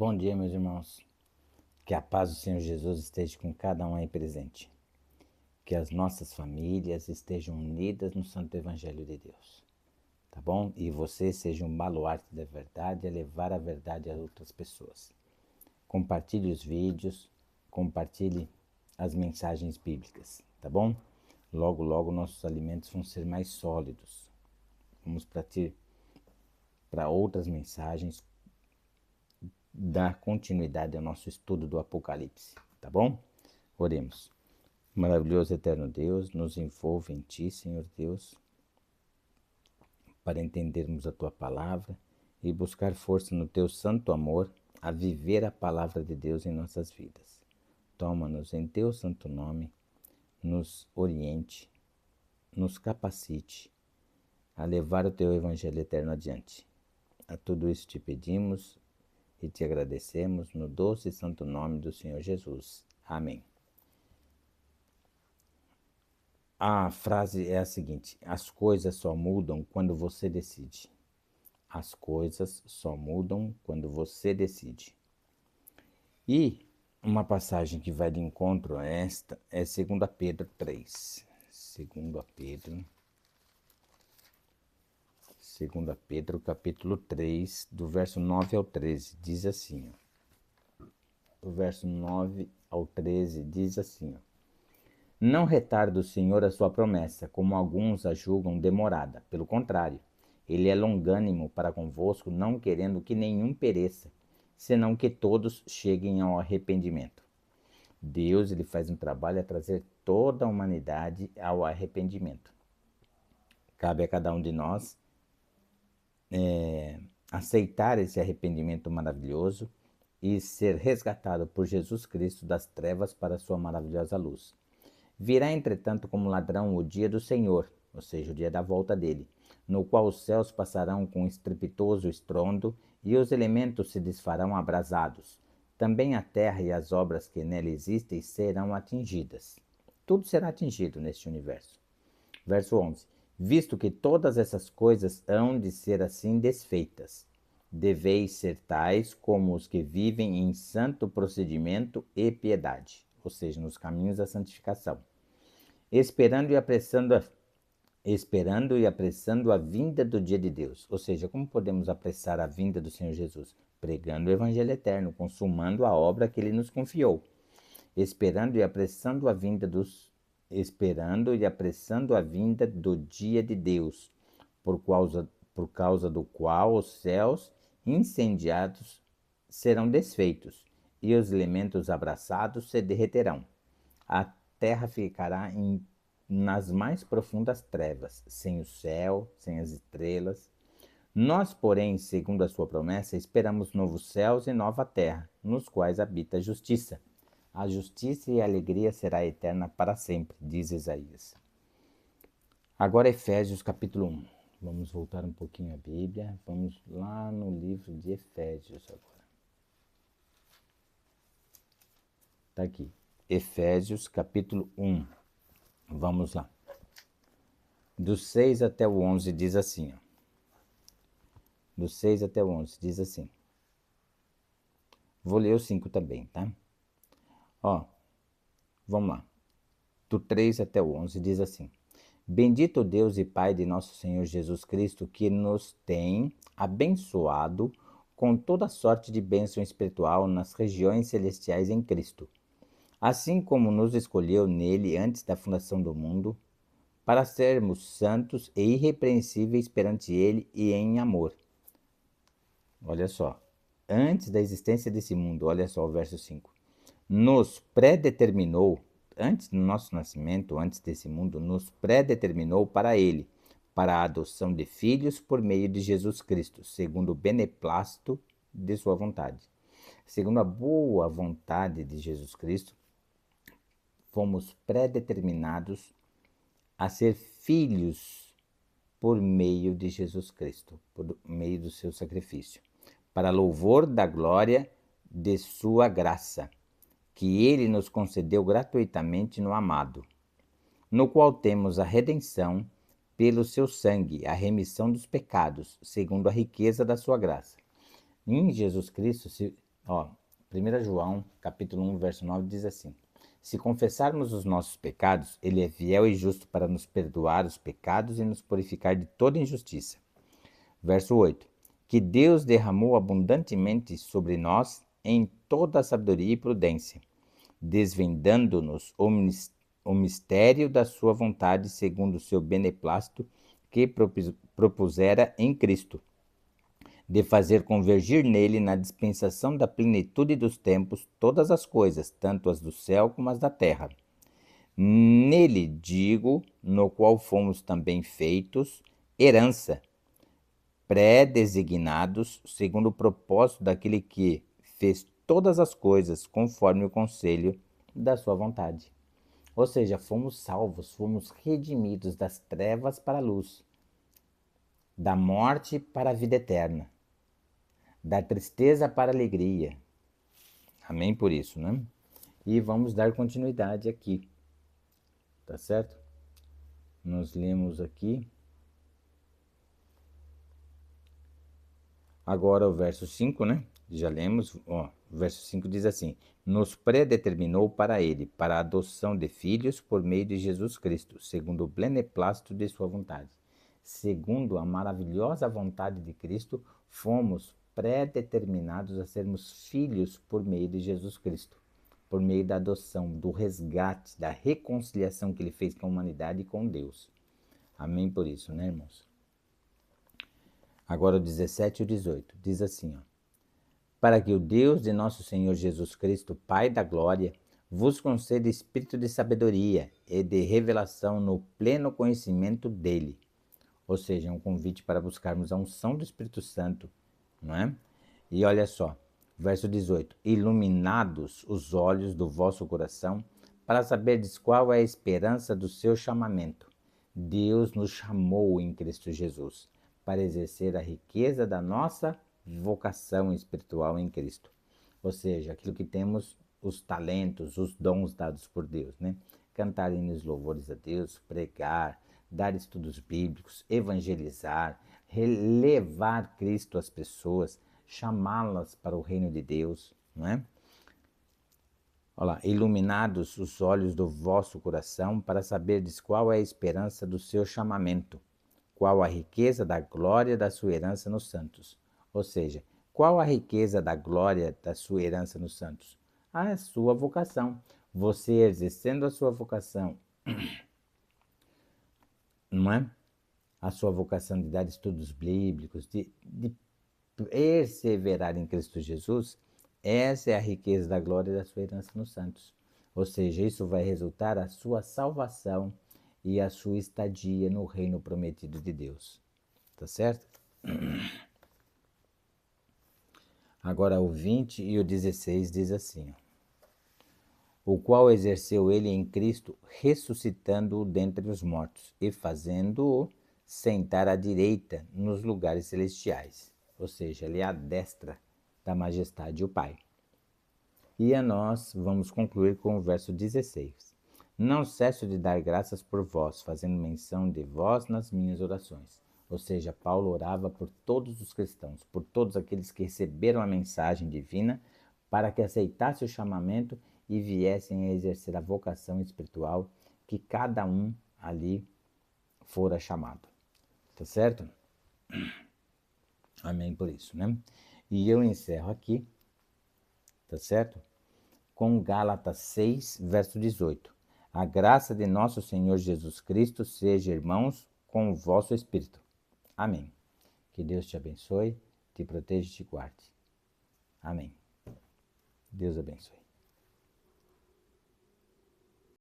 Bom dia, meus irmãos. Que a paz do Senhor Jesus esteja com cada um aí presente. Que as nossas famílias estejam unidas no Santo Evangelho de Deus. Tá bom? E você seja um baluarte da verdade a levar a verdade a outras pessoas. Compartilhe os vídeos, compartilhe as mensagens bíblicas, tá bom? Logo, logo nossos alimentos vão ser mais sólidos. Vamos partir para outras mensagens, dar continuidade ao nosso estudo do Apocalipse, tá bom? Oremos. Maravilhoso eterno Deus, nos envolve em Ti, Senhor Deus, para entendermos a Tua palavra e buscar força no Teu santo amor a viver a palavra de Deus em nossas vidas. Toma-nos em Teu santo nome, nos oriente, nos capacite a levar o Teu Evangelho eterno adiante. A tudo isso te pedimos e te agradecemos no doce e santo nome do Senhor Jesus. Amém. A frase é a seguinte: as coisas só mudam quando você decide. As coisas só mudam quando você decide. E uma passagem que vai de encontro a esta é 2 Pedro 3. 2 Pedro capítulo 3, do verso 9 ao 13, diz assim, do verso 9 ao 13 diz assim, não retarda o Senhor a sua promessa, como alguns a julgam demorada. Pelo contrário, ele é longânimo para convosco, não querendo que nenhum pereça, senão que todos cheguem ao arrependimento. Deus ele faz um trabalho a trazer toda a humanidade ao arrependimento. Cabe a cada um de nós aceitar esse arrependimento maravilhoso e ser resgatado por Jesus Cristo das trevas para a sua maravilhosa luz. Virá, entretanto, como ladrão o dia do Senhor, ou seja, o dia da volta dele, no qual os céus passarão com estrepitoso estrondo e os elementos se desfarão abrasados. Também a terra e as obras que nela existem serão atingidas. Tudo será atingido neste universo. Verso 11. Visto que todas essas coisas hão de ser assim desfeitas, deveis ser tais como os que vivem em santo procedimento e piedade, ou seja, nos caminhos da santificação, esperando e apressando a vinda do dia de Deus. Ou seja, como podemos apressar a vinda do Senhor Jesus? Pregando o Evangelho eterno, consumando a obra que Ele nos confiou. Esperando e apressando a vinda do dia de Deus, por causa do qual os céus incendiados serão desfeitos e os elementos abraçados se derreterão. A terra ficará nas mais profundas trevas, sem o céu, sem as estrelas. Nós, porém, segundo a sua promessa, esperamos novos céus e nova terra, nos quais habita a justiça. A justiça e a alegria será eterna para sempre, diz Isaías. Agora Efésios capítulo 1. Vamos voltar um pouquinho à Bíblia. Vamos lá no livro de Efésios agora. Está aqui. Efésios capítulo 1. Vamos lá. Do 6 até o 11 diz assim. Do 6 até o 11 diz assim. Vou ler o 5 também, tá? Vamos lá. Do 3 até o 11 diz assim. Bendito Deus e Pai de nosso Senhor Jesus Cristo, que nos tem abençoado com toda sorte de bênção espiritual nas regiões celestiais em Cristo, assim como nos escolheu nele antes da fundação do mundo, para sermos santos e irrepreensíveis perante ele e em amor. Olha só, antes da existência desse mundo, olha só o verso 5. Nos predeterminou, antes do nosso nascimento, antes desse mundo, nos predeterminou para ele, para a adoção de filhos por meio de Jesus Cristo, segundo o beneplácito de sua vontade. Segundo a boa vontade de Jesus Cristo, fomos predeterminados a ser filhos por meio de Jesus Cristo, por meio do seu sacrifício, para louvor da glória de sua graça, que ele nos concedeu gratuitamente no amado, no qual temos a redenção pelo seu sangue, a remissão dos pecados, segundo a riqueza da sua graça. Em Jesus Cristo Ó, 1 João, capítulo 1, verso 9, diz assim: Se confessarmos os nossos pecados, ele é fiel e justo para nos perdoar os pecados e nos purificar de toda injustiça. Verso 8: Que Deus derramou abundantemente sobre nós em toda a sabedoria e prudência, desvendando-nos o mistério da sua vontade segundo o seu beneplácito que propusera em Cristo, de fazer convergir nele, na dispensação da plenitude dos tempos, todas as coisas, tanto as do céu como as da terra. Nele, digo, no qual fomos também feitos herança, pré-designados segundo o propósito daquele que fez todas as coisas conforme o conselho da sua vontade. Ou seja, fomos salvos, fomos redimidos das trevas para a luz, da morte para a vida eterna, da tristeza para a alegria. Amém por isso, né? E vamos dar continuidade aqui, tá certo? Nós lemos aqui. Agora o verso 5, né? Já lemos, ó, o verso 5 diz assim: Nos predeterminou para ele, para a adoção de filhos por meio de Jesus Cristo, segundo o beneplácito de sua vontade. Segundo a maravilhosa vontade de Cristo, fomos predeterminados a sermos filhos por meio de Jesus Cristo, por meio da adoção, do resgate, da reconciliação que ele fez com a humanidade e com Deus. Amém por isso, né, irmãos? Agora o 17 e o 18, diz assim, ó: Para que o Deus de nosso Senhor Jesus Cristo, Pai da glória, vos conceda espírito de sabedoria e de revelação no pleno conhecimento dele. Ou seja, é um convite para buscarmos a unção do Espírito Santo, não é? E olha só, verso 18: Iluminados os olhos do vosso coração, para saberdes qual é a esperança do seu chamamento. Deus nos chamou em Cristo Jesus para exercer a riqueza da nossa vocação espiritual em Cristo. Ou seja, aquilo que temos, os talentos, os dons dados por Deus, né? Cantar hinos louvores a Deus, pregar, dar estudos bíblicos, evangelizar, levar Cristo às pessoas, chamá-las para o reino de Deus, não é? Olha lá, iluminados os olhos do vosso coração, para saberdes qual é a esperança do seu chamamento, qual a riqueza da glória da sua herança nos santos. Ou seja, qual a riqueza da glória da sua herança nos santos? A sua vocação. Você exercendo a sua vocação, não é? A sua vocação de dar estudos bíblicos, de perseverar em Cristo Jesus, essa é a riqueza da glória da sua herança nos santos. Ou seja, isso vai resultar a sua salvação e a sua estadia no reino prometido de Deus. Tá certo? Agora o 20 e o 16 diz assim, ó: O qual exerceu ele em Cristo, ressuscitando-o dentre os mortos e fazendo-o sentar à direita nos lugares celestiais. Ou seja, ele é a destra da majestade o Pai. E a nós vamos concluir com o verso 16. Não cesso de dar graças por vós, fazendo menção de vós nas minhas orações. Ou seja, Paulo orava por todos os cristãos, por todos aqueles que receberam a mensagem divina, para que aceitassem o chamamento e viessem a exercer a vocação espiritual que cada um ali fora chamado. Tá certo? Amém por isso, né? E eu encerro aqui, tá certo? Com Gálatas 6, verso 18. A graça de nosso Senhor Jesus Cristo seja, irmãos, com o vosso espírito. Amém. Que Deus te abençoe, te proteja e te guarde. Amém. Deus abençoe.